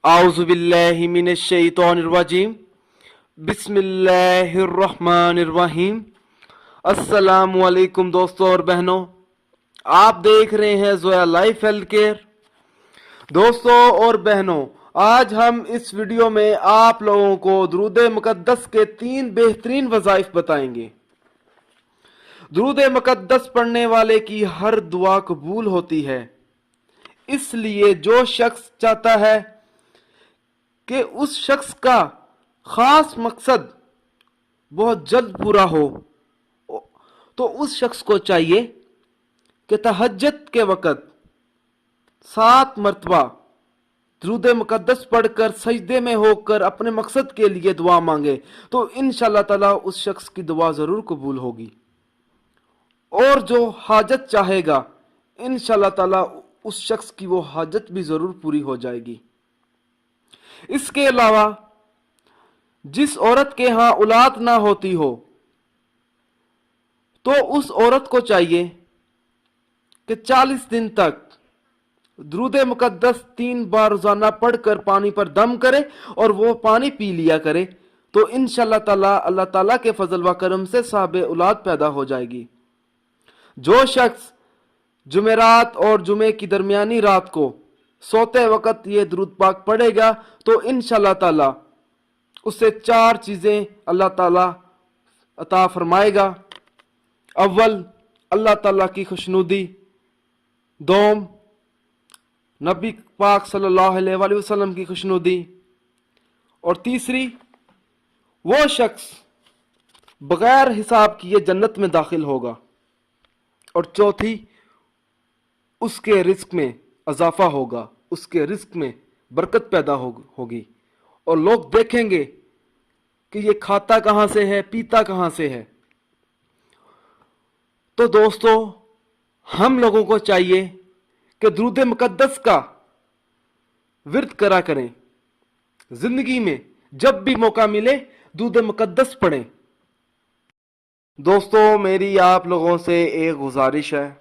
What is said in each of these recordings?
आउज़ुबिल्लाहि मिनश्शैतानिर्रजीम बिस्मिल्लाहिर्रहमानिर्रहीम। अस्सलामु अलैकुम दोस्तों और बहनों, आप देख रहे हैं ज़ोया लाइफ हेल्थ केयर। दोस्तों और बहनों, आज हम इस वीडियो में आप लोगों को दुरूद मुक़द्दस के 3 बेहतरीन वज़ाइफ बताएंगे। दुरूद मुक़द्दस पढ़ने वाले की हर दुआ कबूल होती है, इसलिए जो शख्स चाहता है कि उस शख्स का खास मकसद बहुत जल्द पूरा हो, तो उस शख्स को चाहिए कि तहज्जुद के वक़्त 7 मरतबा दुरूद मुक़द्दस पढ़कर सजदे में होकर अपने मकसद के लिए दुआ मांगे, तो इंशाअल्लाह ताला उस शख्स की दुआ ज़रूर कबूल होगी। और जो हाजत चाहेगा, इंशाअल्लाह ताला उस शख्स की वो हाजत भी ज़रूर पूरी हो जाएगी। इसके अलावा जिस औरत के यहाँ औलाद ना होती हो, तो उस औरत को चाहिए कि 40 दिन तक दुरूद मुक़द्दस 3 बार रोजाना पढ़कर पानी पर दम करे और वो पानी पी लिया करे, तो इंशाअल्लाह ताला अल्लाह ताला के फजल व करम से साहब औलाद पैदा हो जाएगी। जो शख्स जुमेरात और जुमे की दरमियानी रात को सोते वक्त ये दुरूद पाक पढ़ेगा, तो इंशाअल्लाह ताला उससे 4 चीज़ें अल्लाह ताला अता फरमाएगा। अव्वल, अल्लाह ताला की खुशनुदी। दोम, नबी पाक सल्लल्लाहु अलैहि वसल्लम की खुशनुदी। और तीसरी, वो शख्स बगैर हिसाब किए जन्नत में दाखिल होगा। और चौथी, उसके रिस्क में इजाफा होगा, उसके रिस्क में बरकत पैदा होगी और लोग देखेंगे कि ये खाता कहाँ से है, पीता कहाँ से है। तो दोस्तों, हम लोगों को चाहिए कि दुरूद मुक़द्दस का विर्द करा करें। जिंदगी में जब भी मौका मिले दुरूद मुक़द्दस पढ़ें। दोस्तों, मेरी आप लोगों से एक गुजारिश है,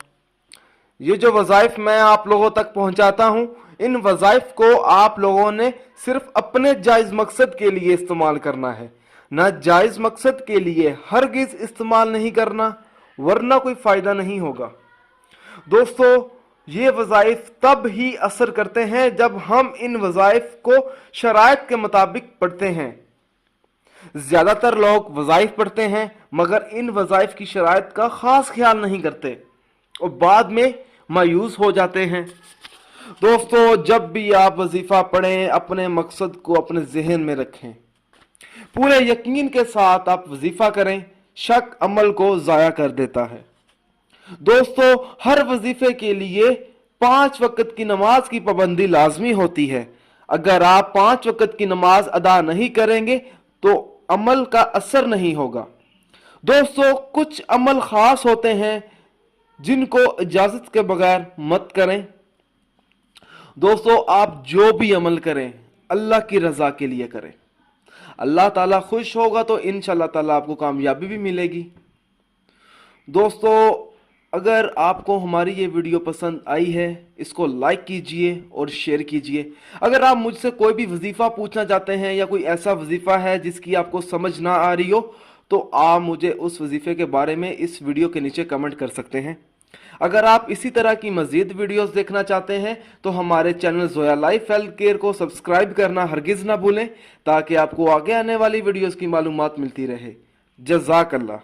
ये जो वज़ाइफ मैं आप लोगों तक पहुंचाता हूं, इन वज़ाइफ को आप लोगों ने सिर्फ अपने जायज़ मकसद के लिए इस्तेमाल करना है, ना जायज़ मकसद के लिए हरगिज़ इस्तेमाल नहीं करना, वरना कोई फ़ायदा नहीं होगा। दोस्तों, ये वज़ाइफ तब ही असर करते हैं जब हम इन वज़ाइफ को शराइत के मुताबिक पढ़ते हैं। ज़्यादातर लोग वज़ाइफ पढ़ते हैं मगर इन वज़ाइफ की शराइत का ख़ास ख्याल नहीं करते और बाद में मायूस हो जाते हैं। दोस्तों, जब भी आप वजीफा पढ़ें, अपने मकसद को अपने जहन में रखें, पूरे यकीन के साथ आप वजीफा करें। शक अमल को ज़ाया कर देता है। दोस्तों, हर वजीफे के लिए 5 वक्त की नमाज की पाबंदी लाजमी होती है। अगर आप 5 वक्त की नमाज अदा नहीं करेंगे तो अमल का असर नहीं होगा। दोस्तों, कुछ अमल खास होते हैं जिनको इजाजत के बगैर मत करें। दोस्तों, आप जो भी अमल करें अल्लाह की रजा के लिए करें। अल्लाह ताला खुश होगा तो इंशाअल्लाह ताला आपको कामयाबी भी मिलेगी। दोस्तों, अगर आपको हमारी ये वीडियो पसंद आई है, इसको लाइक कीजिए और शेयर कीजिए। अगर आप मुझसे कोई भी वजीफा पूछना चाहते हैं या कोई ऐसा वजीफा है जिसकी आपको समझ ना आ रही हो, तो आप मुझे उस वजीफे के बारे में इस वीडियो के नीचे कमेंट कर सकते हैं। अगर आप इसी तरह की मज़ीद वीडियोस देखना चाहते हैं तो हमारे channel Zoya life health care को सब्सक्राइब करना हरगिज़ ना भूलें, ताकि आपको आगे आने वाली वीडियोस की मालूमात मिलती रहे। जज़ाकल्लाह।